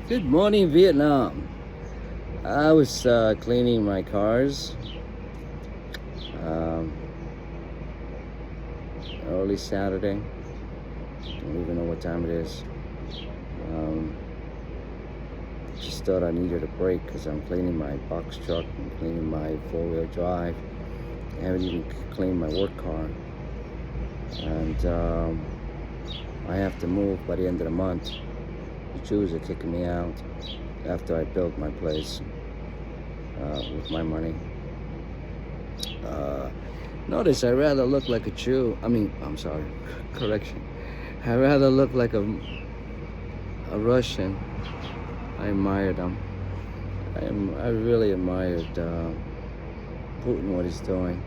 Good morning, Vietnam. I was cleaning my cars um, early Saturday. Don't even know what time it is. Um, just thought I needed a break because I'm cleaning my box truck. I'm cleaning my four-wheel drive. I haven't even cleaned my work car. And I have to move by the end of the month. The Jews are kicking me out after I built my place with my money. Uh, Notice I rather look like a Jew. I'm sorry, correction. I rather look like a Russian. I admired them. I really admired Putin, what he's doing.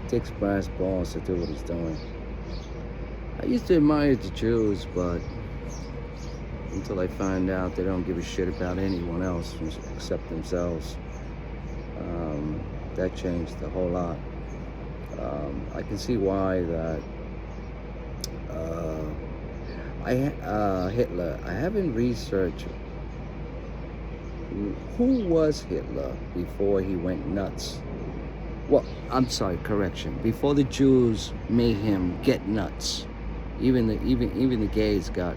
It takes brass balls to do what he's doing. I used to admire the Jews, but until I find out they don't give a shit about anyone else except themselves, that changed a whole lot. I can see why that Hitler. I haven't researched who was Hitler before he went nuts. Well, I'm sorry, correction. Before the Jews made him get nuts, even the gays got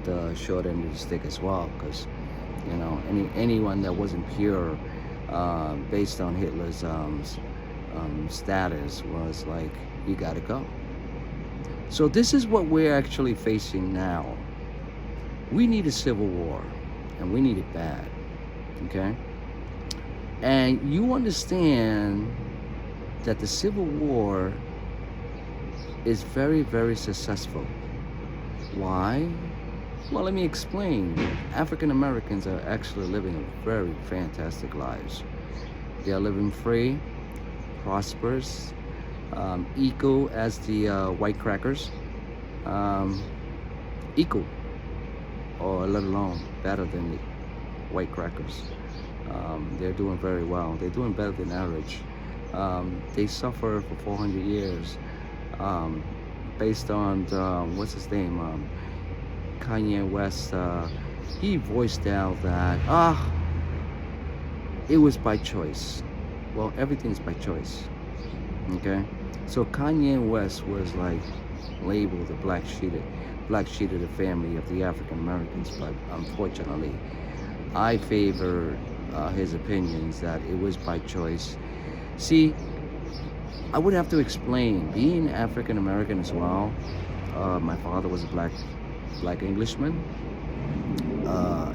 the short end of the stick as well, because anyone that wasn't pure, based on Hitler's status, was like, you gotta go. So this is what we're actually facing now. We need a civil war, and we need it bad, okay? And you understand that the Civil War is very, very successful. Why? Well, let me explain. African Americans are actually living very fantastic lives. They are living free, prosperous, equal as the white crackers, equal, or let alone better than the white crackers. They're doing very well. They're doing better than average. They suffered for 400 years, based on what's his name, Kanye West. He voiced out that it was by choice. Well, everything's by choice. Okay, so Kanye West was like labeled the black sheep of the family of the African Americans, but unfortunately, I favor his opinions that it was by choice. See, I would have to explain, being African American as well. My father was a black Englishman,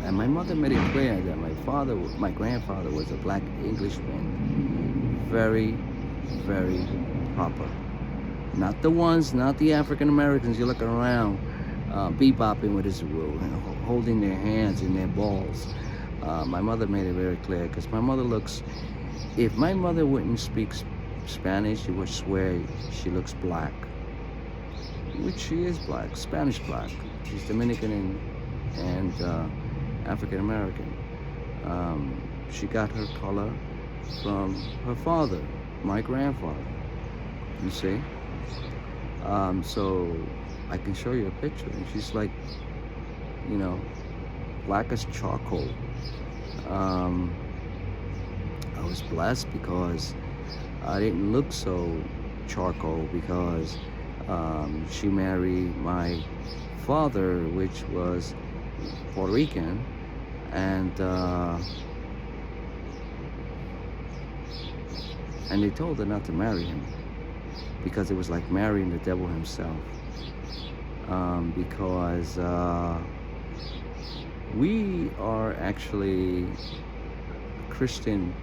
and my mother made it clear that my grandfather was a black Englishman, very, very proper. Not the African Americans you're looking around, bebopping with his holding their hands in their balls. My mother made it very clear, because if my mother wouldn't speak Spanish, she would swear she looks black, which she is black, Spanish black. She's Dominican and African American. She got her color from her father, my grandfather, you see. So I can show you a picture, and she's like, black as charcoal. I was blessed because I didn't look so charcoal, because she married my father, which was Puerto Rican, and they told her not to marry him, because it was like marrying the devil himself. Because we are actually Christian.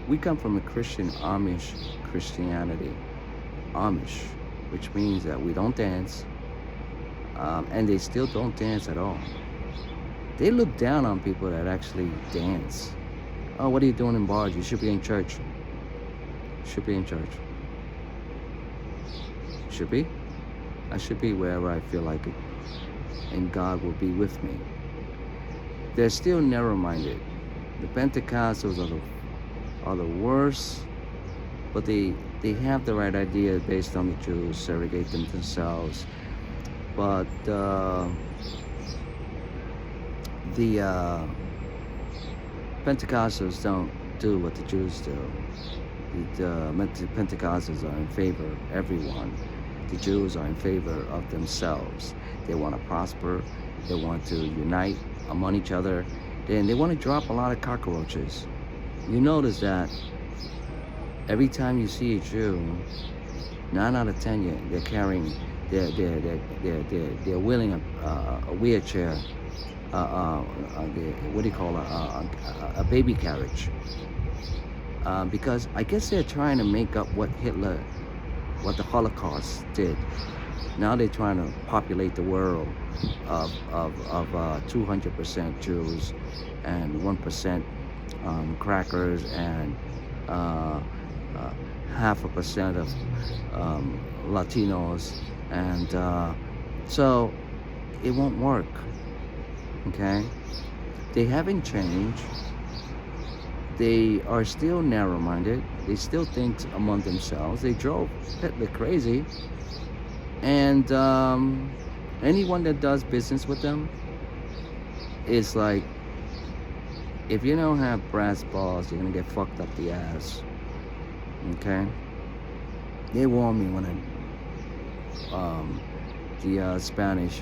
We come from a Christian Amish Christianity. Amish, which means that we don't dance, and they still don't dance at all. They look down on people that actually dance. Oh, what are you doing in bars? You should be in church. Should be in church. Should be? I should be wherever I feel like it, and God will be with me. They're still narrow-minded. The Pentecostals are the worst, but they have the right idea based on the Jews, segregate them themselves. But The Pentecostals don't do what the Jews do. The Pentecostals are in favor of everyone. The Jews are in favor of themselves. They want to prosper. They want to unite among each other. Then they want to drop a lot of cockroaches. You notice that every time you see a Jew, 9 out of 10, they're carrying, they're wheeling a wheelchair, what do you call a baby carriage? Because I guess they're trying to make up what the Holocaust did. Now they're trying to populate the world of 200% Jews and 1% crackers and 0.5% of Latinos, and so it won't work. Okay, they haven't changed. They are still narrow-minded. They still think among themselves. They drove Hitler crazy, and anyone that does business with them is like, if you don't have brass balls, you're gonna get fucked up the ass. Okay, they warned me when the Spanish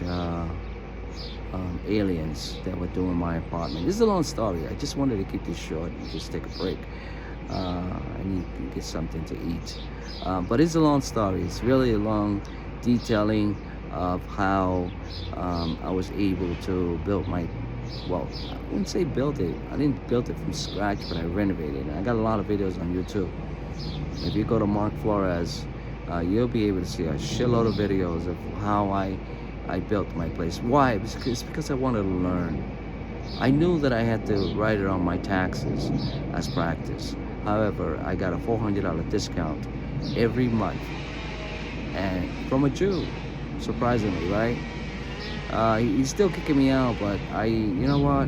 aliens that were doing my apartment. This is a long story. I just wanted to keep this short and just take a break. I need to get something to eat. But it's a long story. It's really a long detailing of how I was able to build my, well, I wouldn't say build it. I didn't build it from scratch, but I renovated it. I got a lot of videos on YouTube. If you go to Mark Flores, you'll be able to see a shitload of videos of how I built my place. Why? It's because I wanted to learn. I knew that I had to write it on my taxes as practice. However, I got a $400 discount every month, and from a Jew, surprisingly, right? He's still kicking me out, but you know what?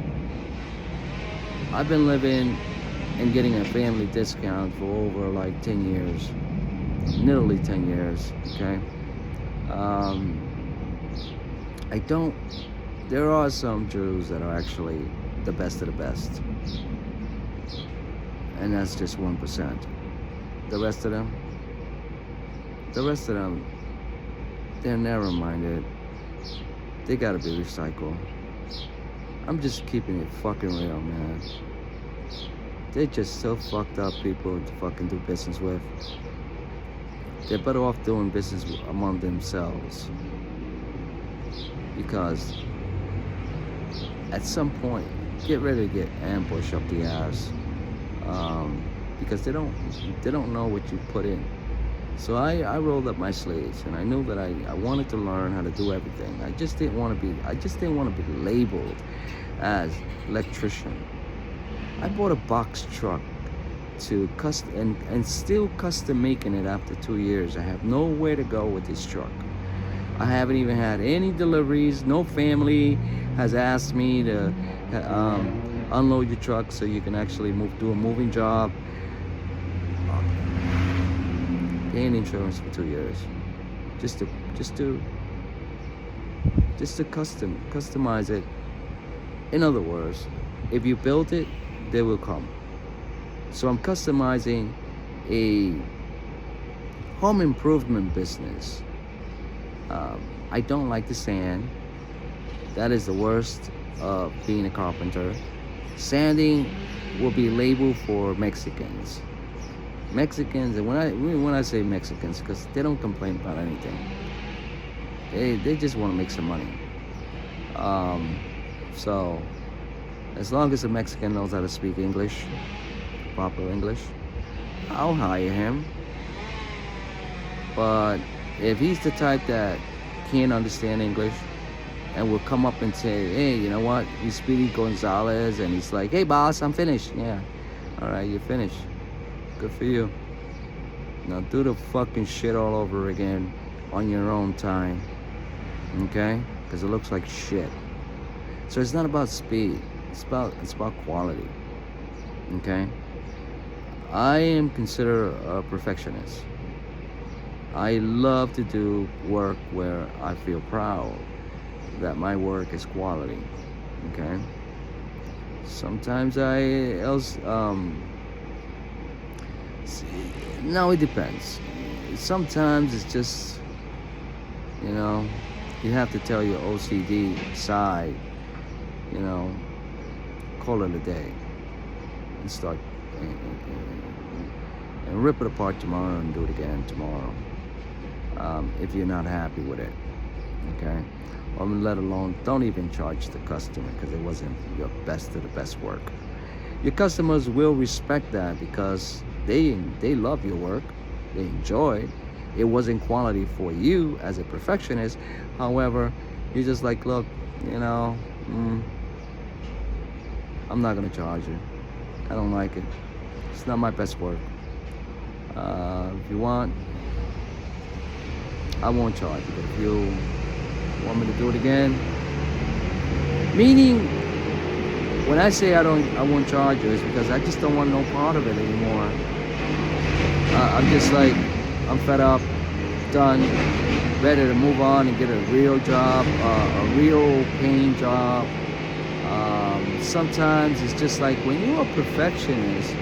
I've been living and getting a family discount for over like 10 years, nearly 10 years. Okay. There are some Jews that are actually the best of the best. And that's just 1%. The rest of them, they're narrow-minded. They gotta be recycled. I'm just keeping it fucking real, man. They're just so fucked up people to fucking do business with. They're better off doing business among themselves. Because at some point, get ready to get ambushed up the ass, because they don't know what you put in. So I rolled up my sleeves, and I knew that I wanted to learn how to do everything. I just didn't want to be labeled as electrician. I bought a box truck to and still custom making it after 2 years. I have nowhere to go with this truck. I haven't even had any deliveries. No family has asked me to unload your truck so you can actually do a moving job. Paying insurance for 2 years, just to customize it. In other words, if you build it, they will come. So I'm customizing a home improvement business. I don't like the sand. That is the worst of being a carpenter. Sanding will be labeled for Mexicans. And when I say Mexicans, because they don't complain about anything. They just want to make some money. So as long as a Mexican knows how to speak English, proper English, I'll hire him. But if he's the type that can't understand English and will come up and say, hey, you know what, he's Speedy Gonzalez, and he's like, hey boss, I'm finished. Yeah, all right, you're finished. Good for you. Now do the fucking shit all over again on your own time, okay? Because it looks like shit. So it's not about speed. It's about quality, okay? I am considered a perfectionist. I love to do work where I feel proud that my work is quality, okay? Sometimes s- no, it depends. Sometimes it's just, you know, you have to tell your OCD side, you know, call it a day and start and rip it apart tomorrow and do it again tomorrow. If you're not happy with it, okay? Or let alone, don't even charge the customer because it wasn't your best of the best work. Your customers will respect that because they love your work, they enjoy it. It wasn't quality for you as a perfectionist. However, you're just like, look, you know, I'm not gonna charge you. I don't like it. It's not my best work. If you want, I won't charge you. But if you want me to do it again, meaning when I say I won't charge you, it's because I just don't want no part of it anymore. I'm just like, I'm fed up, done, ready to move on and get a real job, a real paying job. Sometimes it's just like when you're a perfectionist,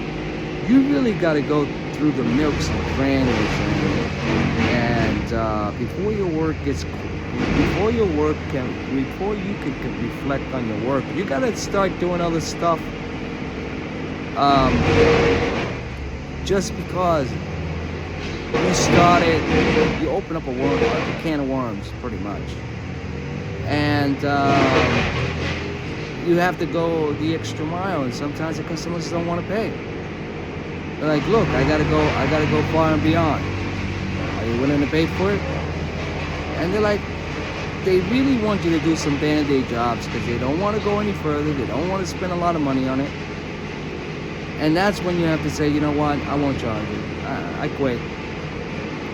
you really got to go through the milks and crannies, and before you can reflect on your work, you got to start doing other stuff. Just because you open up a can of worms, pretty much, and you have to go the extra mile, and sometimes the customers don't want to pay. They're like, look, I gotta go far and beyond. Are you willing to pay for it? And they're like, they really want you to do some band-aid jobs because they don't want to go any further. They don't want to spend a lot of money on it. And that's when you have to say, you know what, I won't charge you. I quit.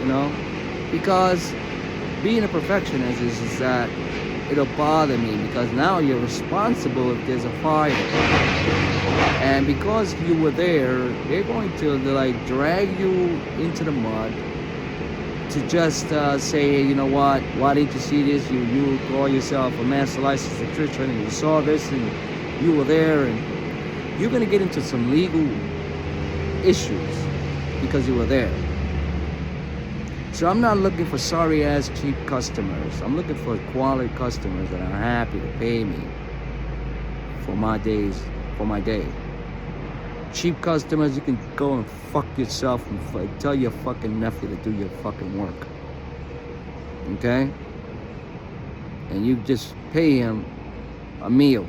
You know? Because being a perfectionist is that it'll bother me because now you're responsible if there's a fire. And because you were there, they're going to like drag you into the mud to just say, you know what, why didn't you see this? You call yourself a master licensed electrician and you saw this and you were there, and you're going to get into some legal issues because you were there. So I'm not looking for sorry ass cheap customers. I'm looking for quality customers that are happy to pay me for my day. Cheap customers, you can go and fuck yourself and tell your fucking nephew to do your fucking work. Okay? And you just pay him a meal.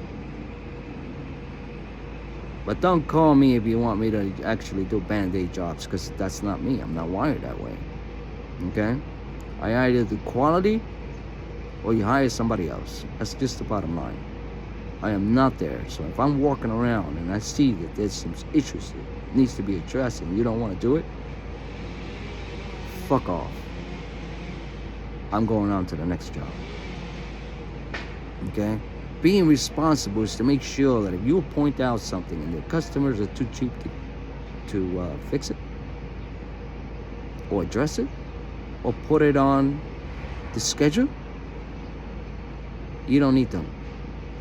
But don't call me if you want me to actually do band-aid jobs, because that's not me. I'm not wired that way. Okay? I either do quality or you hire somebody else. That's just the bottom line. I am not there. So if I'm walking around and I see that there's some issues that needs to be addressed and you don't want to do it, fuck off. I'm going on to the next job. Okay? Being responsible is to make sure that if you point out something and the customers are too cheap to fix it or address it or put it on the schedule, you don't need them.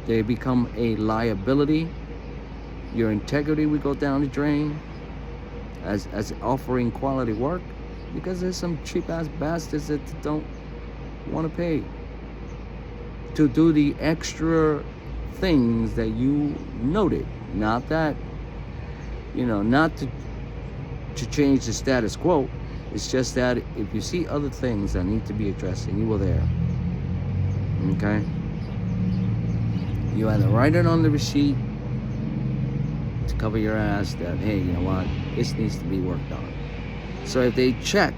They become a liability. Your integrity will go down the drain as offering quality work, because there's some cheap ass bastards that don't want to pay to do the extra things that you noted. Not that, not to change the status quo. It's just that if you see other things that need to be addressed and you were there, okay? You either write it on the receipt to cover your ass that, hey, you know what, this needs to be worked on. So if they check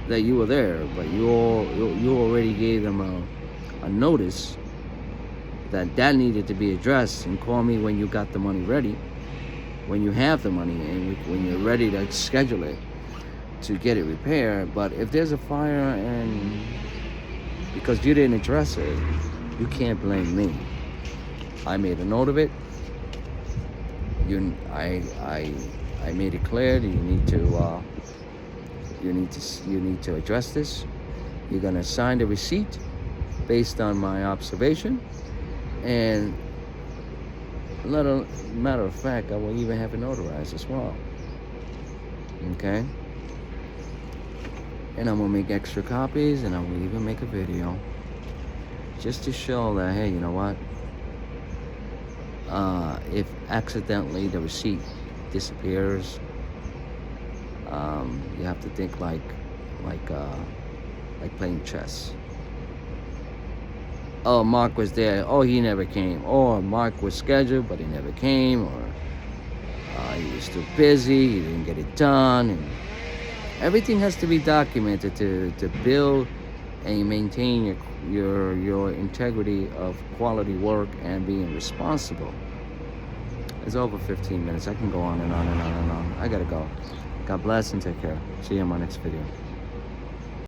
that you were there, but you already gave them a notice that needed to be addressed, and call me when you got the money ready, when you have the money and when you're ready to schedule it to get it repaired. But if there's a fire and because you didn't address it, you can't blame me. I made a note of it. I made it clear that you need to address this. You're gonna sign the receipt based on my observation, and Matter of fact, I will even have it notarized as well. Okay? And I'm gonna make extra copies, and I will even make a video just to show that, hey, you know what? If accidentally the receipt disappears, you have to think like playing chess. Oh, Mark was there. Oh, he never came. Or Mark was scheduled, but he never came. Or he was too busy. He didn't get it done. And everything has to be documented to build and maintain your integrity of quality work and being responsible. It's over 15 minutes. I can go on and on and on and on. I gotta go. God bless and take care. See you in my next video.